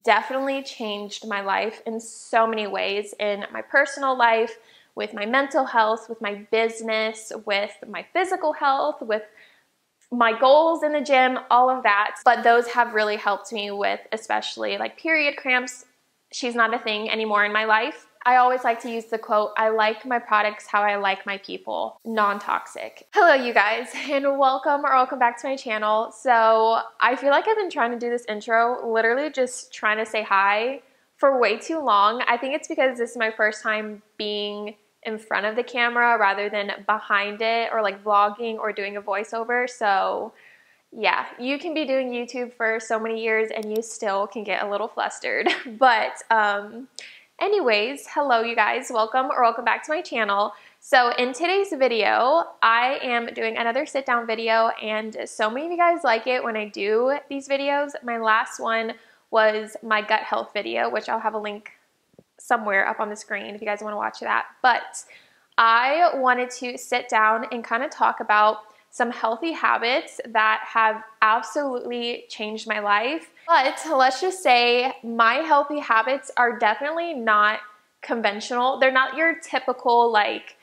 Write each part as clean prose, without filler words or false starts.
definitely changed my life in so many ways, in my personal life, with my mental health, with my business, with my physical health, with my goals in the gym, all of that. But those have really helped me with especially like period cramps. She's not a thing anymore in my life. I always like to use the quote, I like my products how I like my people, non-toxic. Hello you guys, and welcome back to my channel. So I feel like I've been trying to do this intro, literally just trying to say hi for way too long. I think it's because this is my first time being in front of the camera rather than behind it, or like vlogging or doing a voiceover. So yeah, you can be doing YouTube for so many years and you still can get a little flustered. But anyways, hello you guys, welcome back to my channel. So in today's video, I am doing another sit down video, and so many of you guys like it when I do these videos. My last one was my gut health video, which I'll have a link somewhere up on the screen if you guys want to watch that. But I wanted to sit down and kind of talk about some healthy habits that have absolutely changed my life. But let's just say my healthy habits are definitely not conventional. They're not your typical like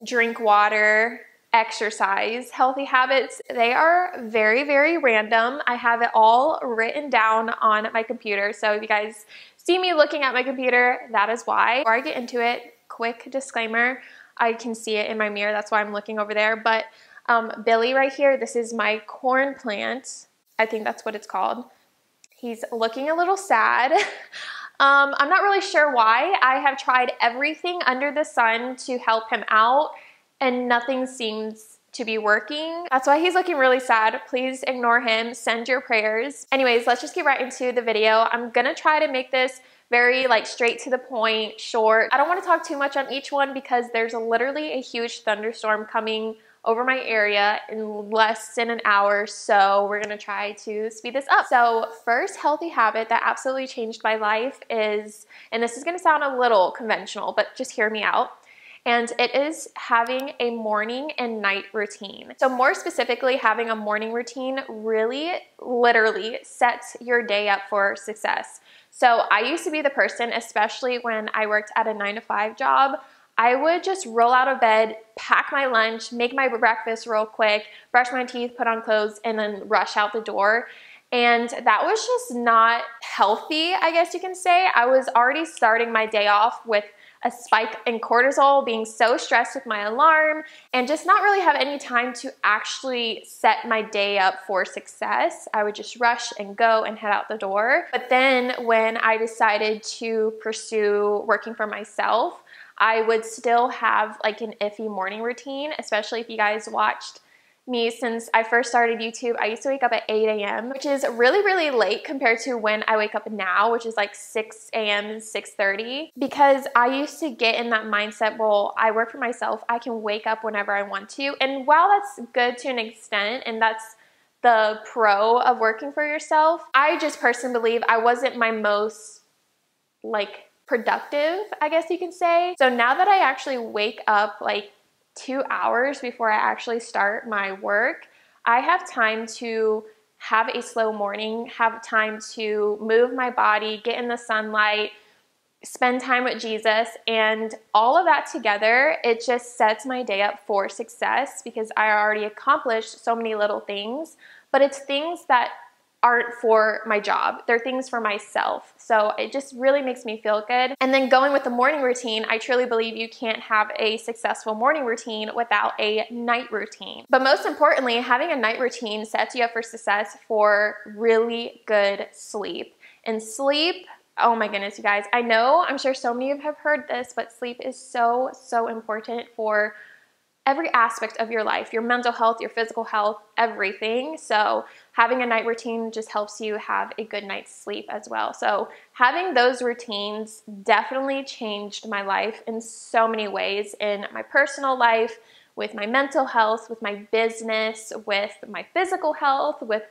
drink water, exercise healthy habits. They are very, very random. I have it all written down on my computer. So if you guys see me looking at my computer, that is why. Before I get into it, quick disclaimer, I can see it in my mirror. That's why I'm looking over there. But Billy right here, this is my corn plant. I think that's what it's called. He's looking a little sad. I'm not really sure why. I have tried everything under the sun to help him out, and nothing seems to be working. That's why he's looking really sad. Please ignore him. Send your prayers. Anyways, let's just get right into the video. I'm gonna try to make this very like straight to the point, short. I don't want to talk too much on each one because there's literally a huge thunderstorm coming over my area in less than an hour, so we're gonna try to speed this up. So first healthy habit that absolutely changed my life is, and this is gonna sound a little conventional, but just hear me out, and it is having a morning and night routine. So more specifically, having a morning routine really literally sets your day up for success. So I used to be the person, especially when I worked at a 9-to-5 job, I would just roll out of bed, pack my lunch, make my breakfast real quick, brush my teeth, put on clothes, and then rush out the door. And that was just not healthy, I guess you can say. I was already starting my day off with a spike in cortisol, being so stressed with my alarm, and just not really have any time to actually set my day up for success. I would just rush and go and head out the door. But then when I decided to pursue working for myself, I would still have like an iffy morning routine, especially if you guys watched me since I first started YouTube. I used to wake up at 8 a.m., which is really, really late compared to when I wake up now, which is like 6 a.m., 6:30, because I used to get in that mindset, well, I work for myself, I can wake up whenever I want to. And while that's good to an extent, and that's the pro of working for yourself, I just personally believe I wasn't my most like productive, I guess you can say. So now that I actually wake up like 2 hours before I actually start my work, I have time to have a slow morning, have time to move my body, get in the sunlight, spend time with Jesus, and all of that together, it just sets my day up for success because I already accomplished so many little things, but it's things that aren't for my job. They're things for myself. So it just really makes me feel good. And then going with the morning routine, I truly believe you can't have a successful morning routine without a night routine. But most importantly, having a night routine sets you up for success for really good sleep. And sleep, oh my goodness, you guys, I know, I'm sure so many of you have heard this, but sleep is so, so important for every aspect of your life, your mental health, your physical health, everything. So having a night routine just helps you have a good night's sleep as well. So having those routines definitely changed my life in so many ways, in my personal life, with my mental health, with my business, with my physical health, with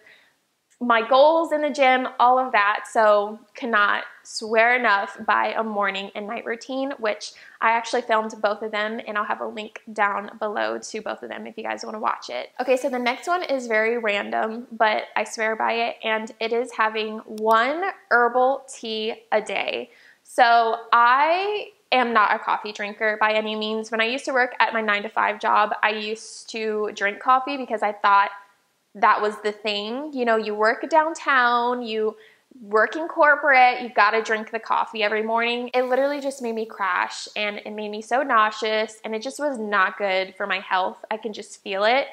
my goals in the gym, all of that. So cannot swear enough by a morning and night routine, which I actually filmed both of them, and I'll have a link down below to both of them if you guys want to watch it. Okay, so the next one is very random, but I swear by it, and it is having 1 herbal tea a day. So I am not a coffee drinker by any means. When I used to work at my 9-to-5 job, I used to drink coffee because I thought that was the thing. You know, you work downtown, you work in corporate, you gotta drink the coffee every morning. It literally just made me crash, and it made me so nauseous, and it just was not good for my health. I can just feel it.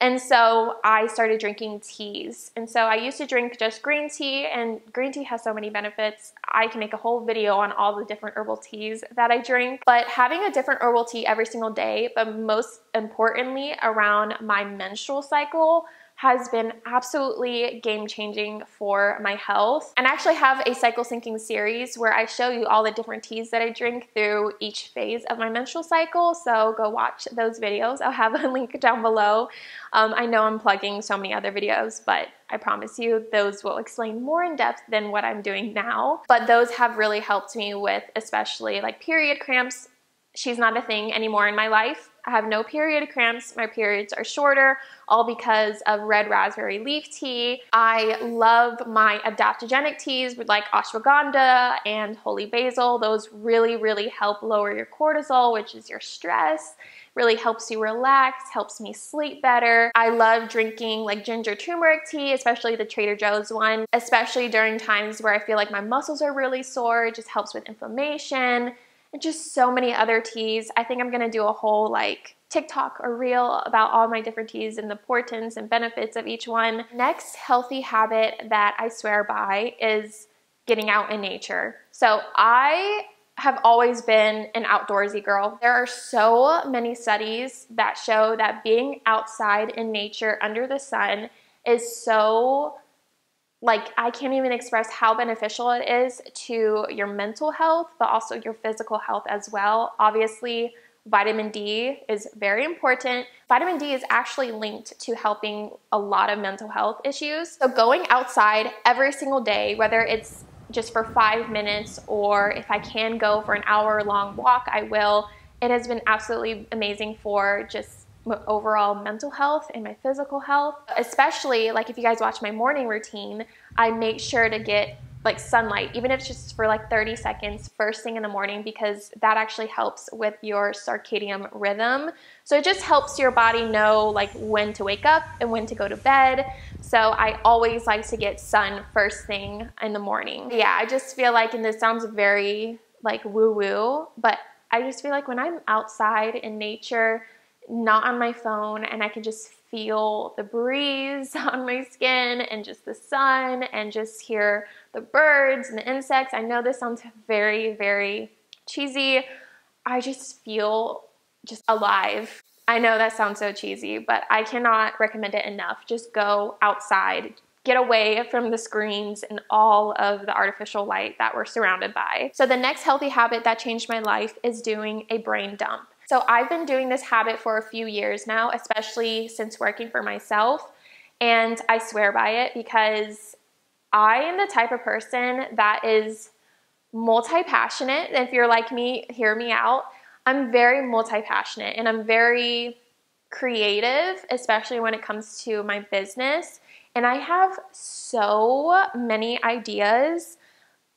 And so I started drinking teas. And so I used to drink just green tea, and green tea has so many benefits. I can make a whole video on all the different herbal teas that I drink. But having a different herbal tea every single day, but most importantly around my menstrual cycle, has been absolutely game-changing for my health. And I actually have a cycle syncing series where I show you all the different teas that I drink through each phase of my menstrual cycle, so go watch those videos. I'll have a link down below. I know I'm plugging so many other videos, but I promise you those will explain more in depth than what I'm doing now. But those have really helped me with especially like period cramps. She's not a thing anymore in my life. I have no period cramps. My periods are shorter, all because of red raspberry leaf tea. I love my adaptogenic teas with like ashwagandha and holy basil. Those really, really help lower your cortisol, which is your stress. Really helps you relax, helps me sleep better. I love drinking like ginger turmeric tea, especially the Trader Joe's one, especially during times where I feel like my muscles are really sore. It just helps with inflammation. And just so many other teas. I think I'm gonna do a whole like TikTok or reel about all my different teas and the importance and benefits of each one. Next healthy habit that I swear by is getting out in nature. So I have always been an outdoorsy girl. There are so many studies that show that being outside in nature under the sun is so, like, I can't even express how beneficial it is to your mental health, but also your physical health as well. Obviously, vitamin D is very important. Vitamin D is actually linked to helping a lot of mental health issues. So going outside every single day, whether it's just for 5 minutes or if I can go for an hour-long walk, I will. It has been absolutely amazing for just overall mental health and my physical health. Especially like if you guys watch my morning routine, I make sure to get like sunlight, even if it's just for like 30 seconds first thing in the morning, because that actually helps with your circadian rhythm. So it just helps your body know like when to wake up and when to go to bed. So I always like to get sun first thing in the morning. Yeah, I just feel like, and this sounds very like woo-woo, but I just feel like when I'm outside in nature, not on my phone, and I can just feel the breeze on my skin and just the sun and just hear the birds and the insects. I know this sounds very, very cheesy. I just feel just alive. I know that sounds so cheesy, but I cannot recommend it enough. Just go outside. Get away from the screens and all of the artificial light that we're surrounded by. So the next healthy habit that changed my life is doing a brain dump. So I've been doing this habit for a few years now, especially since working for myself, and I swear by it because I am the type of person that is multi-passionate. If you're like me, hear me out. I'm very multi-passionate and I'm very creative, especially when it comes to my business. And I have so many ideas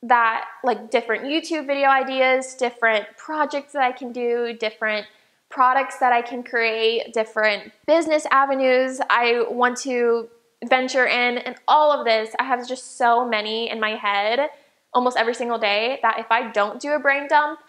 that, like, different YouTube video ideas, different projects that I can do, different products that I can create, different business avenues I want to venture in, and all of this. I have just so many in my head almost every single day that if I don't do a brain dump,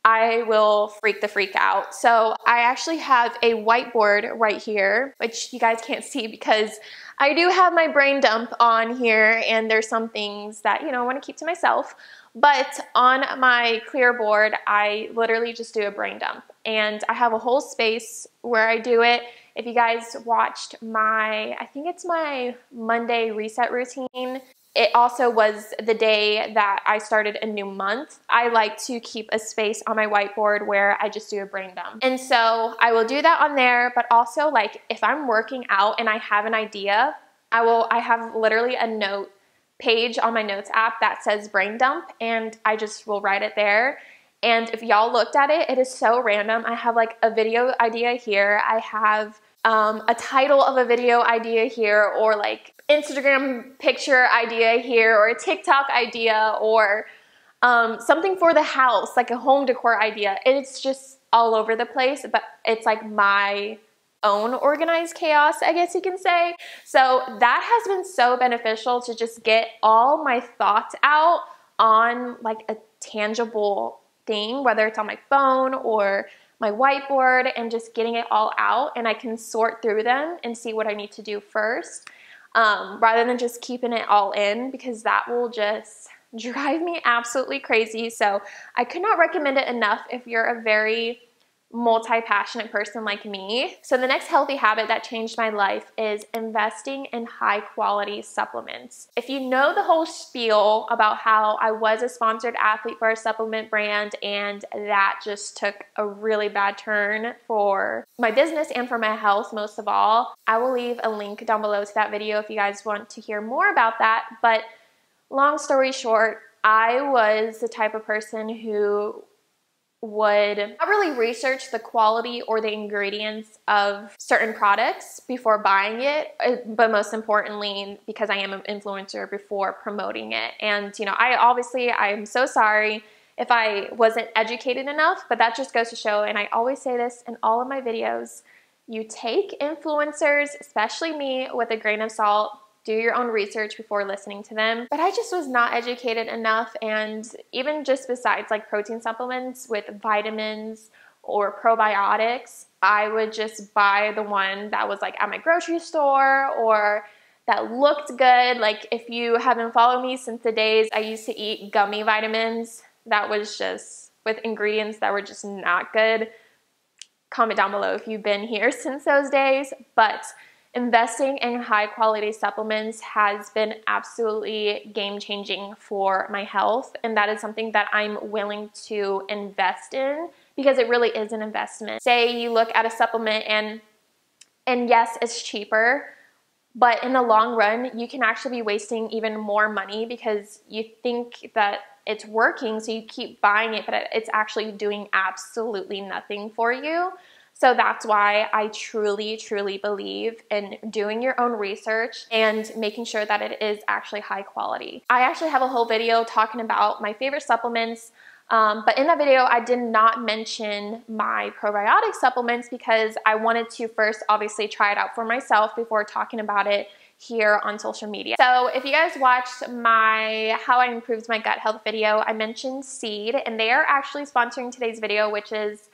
I will freak the freak out. So I actually have a whiteboard right here, which you guys can't see because I do have my brain dump on here, and there's some things that, you know, I want to keep to myself. But on my clear board, I literally just do a brain dump, and I have a whole space where I do it. If you guys watched my, I think it's my Monday reset routine, it also was the day that I started a new month. I like to keep a space on my whiteboard where I just do a brain dump. And so I will do that on there, but also like if I'm working out and I have an idea, I have literally a note page on my notes app that says brain dump, and I just will write it there. And if y'all looked at it, it is so random. I have like a video idea here. I have a title of a video idea here, or like Instagram picture idea here, or a TikTok idea, or something for the house, like a home decor idea. It's just all over the place, but it's like my own organized chaos, I guess you can say. So that has been so beneficial to just get all my thoughts out on like a tangible thing, whether it's on my phone or my whiteboard, and just getting it all out, and I can sort through them and see what I need to do first, rather than just keeping it all in, because that will just drive me absolutely crazy. So I could not recommend it enough if you're a very multi-passionate person like me. So the next healthy habit that changed my life is investing in high quality supplements. If you know the whole spiel about how I was a sponsored athlete for a supplement brand, and that just took a really bad turn for my business and for my health most of all, I will leave a link down below to that video if you guys want to hear more about that. But long story short, I was the type of person who would not really research the quality or the ingredients of certain products before buying it, but most importantly, because I am an influencer, before promoting it. And I'm so sorry if I wasn't educated enough, but that just goes to show, and I always say this in all of my videos, you take influencers, especially me, with a grain of salt. Do your own research before listening to them. But I just was not educated enough, and even just besides like protein supplements with vitamins or probiotics, I would just buy the one that was like at my grocery store or that looked good. Like if you haven't followed me since the days I used to eat gummy vitamins, that was just with ingredients that were just not good. Comment down below if you've been here since those days. But investing in high quality supplements has been absolutely game changing for my health, and that is something that I'm willing to invest in, because it really is an investment. Say you look at a supplement and yes, it's cheaper, but in the long run, you can actually be wasting even more money because you think that it's working, so you keep buying it, but it's actually doing absolutely nothing for you. So that's why I truly, truly believe in doing your own research and making sure that it is actually high quality. I actually have a whole video talking about my favorite supplements, but in that video, I did not mention my probiotic supplements because I wanted to first obviously try it out for myself before talking about it here on social media. So if you guys watched my How I Improved My Gut Health video, I mentioned Seed, and they are actually sponsoring today's video, which is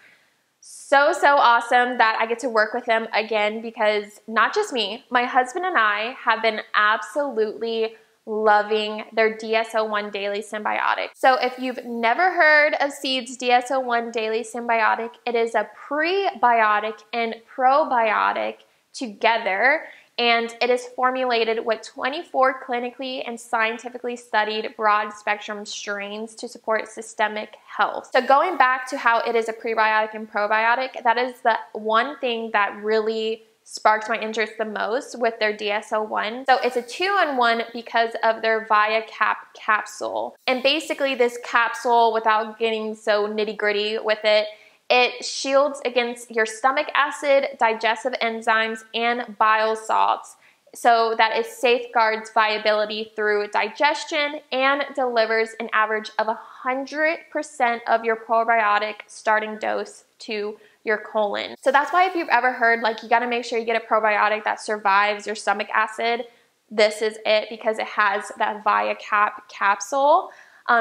so awesome that I get to work with them again, because not just me, my husband and I have been absolutely loving their DSO1 Daily Symbiotic. So if you've never heard of Seed's DSO1 Daily Symbiotic, it is a prebiotic and probiotic together, and it is formulated with 24 clinically and scientifically studied broad spectrum strains to support systemic health. So going back to how it is a prebiotic and probiotic, that is the one thing that really sparked my interest the most with their DSO1. So it's a 2-in-1 because of their ViaCap capsule. And basically this capsule, without getting so nitty-gritty with it, it shields against your stomach acid, digestive enzymes, and bile salts, so that it safeguards viability through digestion and delivers an average of 100% of your probiotic starting dose to your colon. So that's why if you've ever heard like you gotta make sure you get a probiotic that survives your stomach acid, this is it, because it has that ViaCap capsule.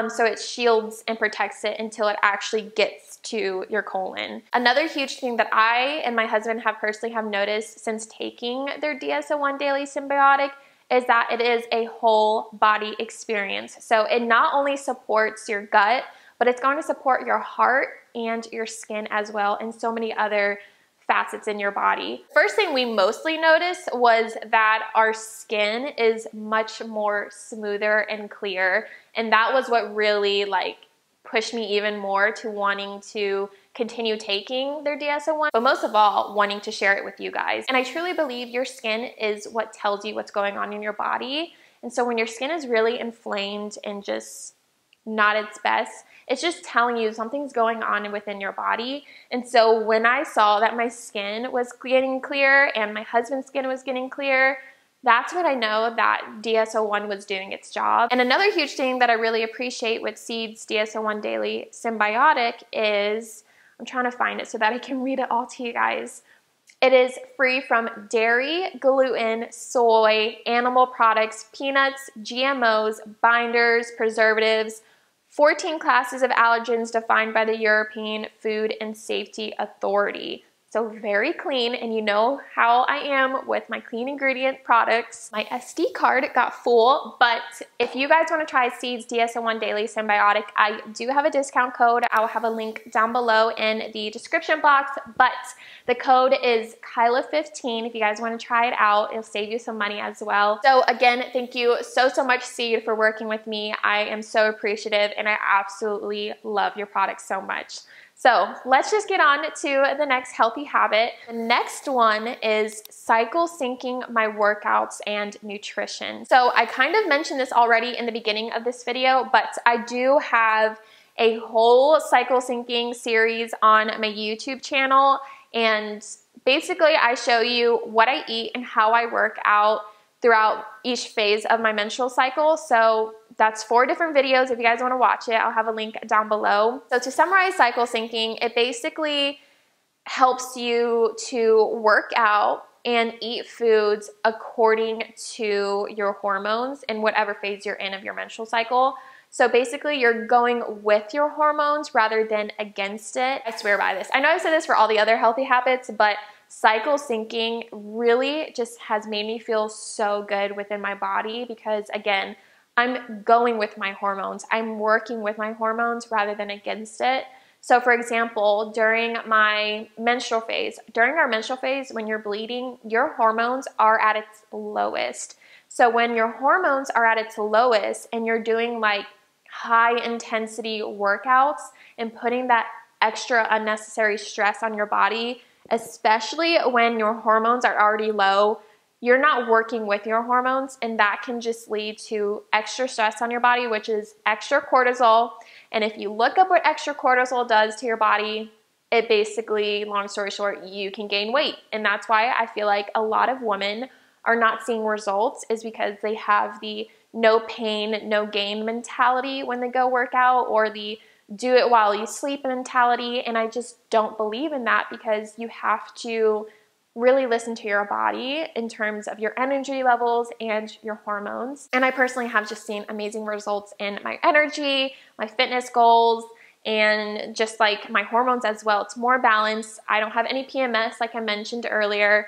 So it shields and protects it until it actually gets to your colon. Another huge thing that I and my husband have personally noticed since taking their DSO1 Daily Symbiotic is that it is a whole body experience. So it not only supports your gut, but it's going to support your heart and your skin as well, and so many other facets in your body. First thing we mostly noticed was that our skin is much more smoother and clear, and that was what really like pushed me even more to wanting to continue taking their DS-01, but most of all, wanting to share it with you guys. And I truly believe your skin is what tells you what's going on in your body. And so when your skin is really inflamed and just not its best, it's just telling you something's going on within your body. And so when I saw that my skin was getting clear and my husband's skin was getting clear, that's when I know that DS-01 was doing its job. And another huge thing that I really appreciate with Seeds DS-01 Daily Symbiotic is, I'm trying to find it so that I can read it all to you guys. It is free from dairy, gluten, soy, animal products, peanuts, GMOs, binders, preservatives, 14 classes of allergens defined by the European Food and Safety Authority. So very clean, and you know how I am with my clean ingredient products. My SD card got full, but if you guys want to try Seeds DS-01 Daily Symbiotic, I do have a discount code. I will have a link down below in the description box, but the code is Kyla15. If you guys want to try it out, it'll save you some money as well. So again, thank you so much, Seed, for working with me. I am so appreciative, and I absolutely love your products so much. So let's just get on to the next healthy habit. The next one is cycle syncing my workouts and nutrition. So I kind of mentioned this already in the beginning of this video, but I do have a whole cycle syncing series on my YouTube channel. And basically I show you what I eat and how I work out throughout each phase of my menstrual cycle. So that's 4 different videos. If you guys want to watch it, I'll have a link down below. So to summarize cycle syncing, it basically helps you to work out and eat foods according to your hormones in whatever phase you're in of your menstrual cycle. So basically you're going with your hormones rather than against it. I swear by this. I know I've said this for all the other healthy habits, but cycle syncing really just has made me feel so good within my body because, again, I'm going with my hormones. I'm working with my hormones rather than against it. So for example, during my menstrual phase, when you're bleeding, your hormones are at its lowest. So when your hormones are at its lowest and you're doing like high intensity workouts and putting that extra unnecessary stress on your body, especially when your hormones are already low, you're not working with your hormones, and that can just lead to extra stress on your body, which is extra cortisol. And if you look up what extra cortisol does to your body, it basically, long story short, you can gain weight. And that's why I feel like a lot of women are not seeing results, is because they have the no pain, no gain mentality when they go work out, or the do it while you sleep mentality. And I just don't believe in that, because you have to really listen to your body in terms of your energy levels and your hormones. And I personally have just seen amazing results in my energy, my fitness goals, and just like my hormones as well. It's more balanced. I don't have any PMS like I mentioned earlier.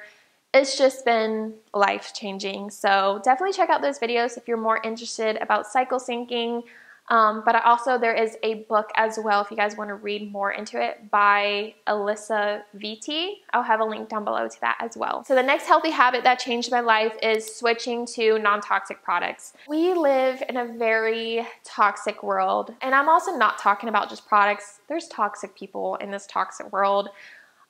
It's just been life-changing. So definitely check out those videos if you're more interested about cycle syncing. But there is a book as well if you guys want to read more into it by Alyssa Vitti. I'll have a link down below to that as well. So the next healthy habit that changed my life is switching to non-toxic products. We live in a very toxic world, and I'm also not talking about just products. There's toxic people in this toxic world.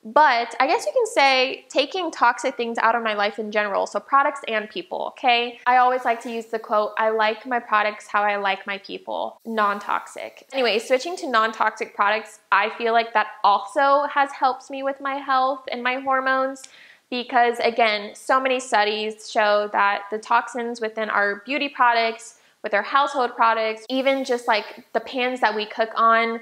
But I guess you can say taking toxic things out of my life in general, so products and people, okay? I always like to use the quote, I like my products how I like my people, non-toxic. Anyway, switching to non-toxic products, I feel like that also has helped me with my health and my hormones, because again, so many studies show that the toxins within our beauty products, with our household products, even just like the pans that we cook on,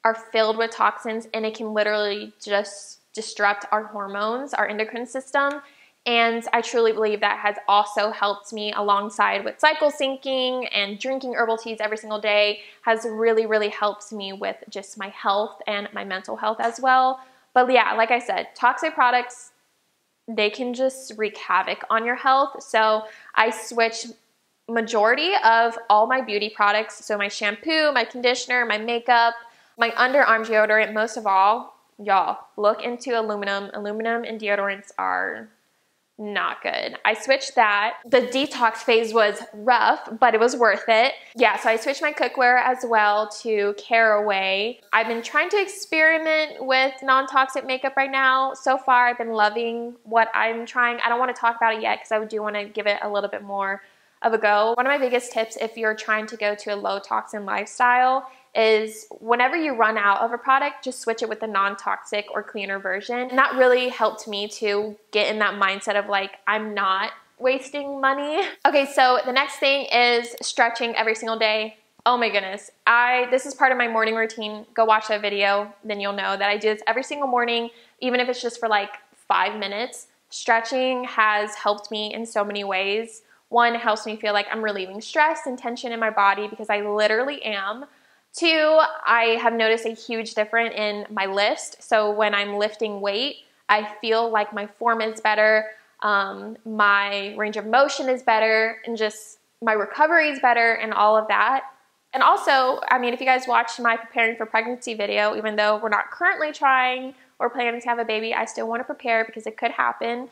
are filled with toxins, and it can literally just disrupt our hormones, our endocrine system. And I truly believe that has also helped me, alongside with cycle syncing and drinking herbal teas every single day, has really, really helped me with just my health and my mental health as well. But yeah, like I said, toxic products, they can just wreak havoc on your health. So I switched majority of all my beauty products, so my shampoo, my conditioner, my makeup, my underarm deodorant, most of all. Y'all, look into aluminum. Aluminum and deodorants are not good. I switched that. The detox phase was rough, but it was worth it. Yeah, so I switched my cookware as well to Caraway. I've been trying to experiment with non-toxic makeup right now. So far, I've been loving what I'm trying. I don't want to talk about it yet because I do want to give it a little bit more of a go. One of my biggest tips if you're trying to go to a low toxin lifestyle is whenever you run out of a product, just switch it with the non-toxic or cleaner version. And that really helped me to get in that mindset of like, I'm not wasting money. Okay, so the next thing is stretching every single day. Oh my goodness. This is part of my morning routine. Go watch that video, then you'll know that I do this every single morning, even if it's just for like 5 minutes. Stretching has helped me in so many ways. One, it helps me feel like I'm relieving stress and tension in my body because I literally am. Two, I have noticed a huge difference in my lifts. So when I'm lifting weight, I feel like my form is better, my range of motion is better, and just my recovery is better and all of that. And also, I mean, if you guys watched my preparing for pregnancy video, even though we're not currently trying or planning to have a baby, I still want to prepare because it could happen.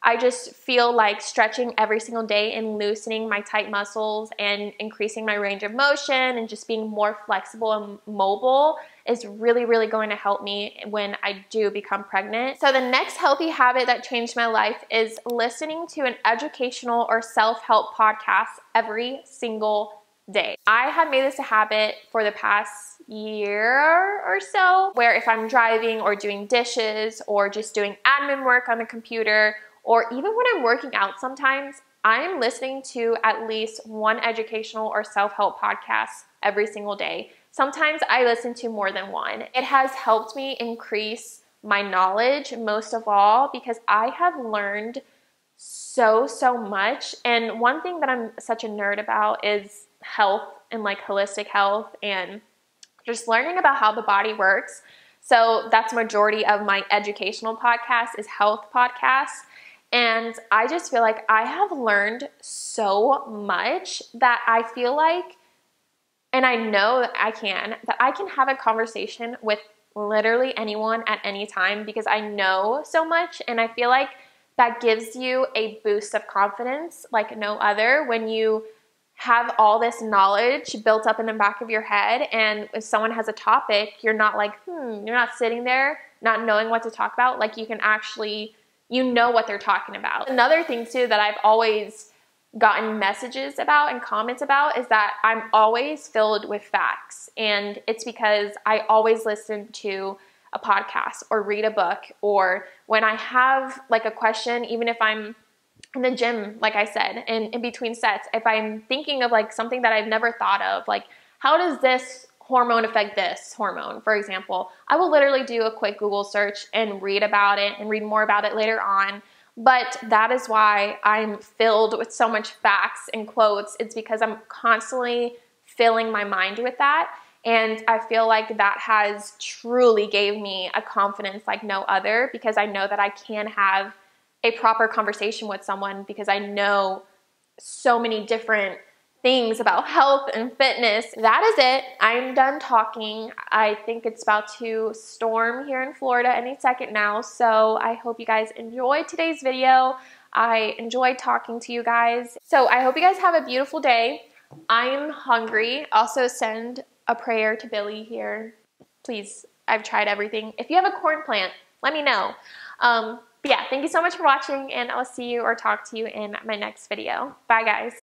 I just feel like stretching every single day and loosening my tight muscles and increasing my range of motion and just being more flexible and mobile is really, really going to help me when I do become pregnant. So the next healthy habit that changed my life is listening to an educational or self-help podcast every single day. I have made this a habit for the past year or so, where if I'm driving or doing dishes or just doing admin work on the computer, or even when I'm working out sometimes, I'm listening to at least one educational or self-help podcast every single day. Sometimes I listen to more than one. It has helped me increase my knowledge most of all because I have learned so much. And one thing that I'm such a nerd about is health and like holistic health and just learning about how the body works. So that's majority of my educational podcast is health podcasts. And I just feel like I have learned so much that I feel like, and I know that I can have a conversation with literally anyone at any time because I know so much. And I feel like that gives you a boost of confidence like no other when you have all this knowledge built up in the back of your head. And if someone has a topic, you're not like, you're not sitting there not knowing what to talk about. Like you can actually, you know what they're talking about. Another thing too that I've always gotten messages about and comments about is that I'm always filled with facts. And it's because I always listen to a podcast or read a book, or when I have like a question, even if I'm in the gym, like I said, and in between sets, if I'm thinking of like something that I've never thought of, like how does this hormone affect this hormone, for example, I will literally do a quick Google search and read about it and read more about it later on. But that is why I'm filled with so much facts and quotes. It's because I'm constantly filling my mind with that. And I feel like that has truly gave me a confidence like no other because I know that I can have a proper conversation with someone because I know so many different things about health and fitness. That is it. I'm done talking. I think it's about to storm here in Florida any second now. So I hope you guys enjoyed today's video. I enjoyed talking to you guys. So I hope you guys have a beautiful day. I'm hungry. Also send a prayer to Billy here. Please, I've tried everything. If you have a corn plant, let me know. But yeah, thank you so much for watching and I'll see you or talk to you in my next video. Bye guys.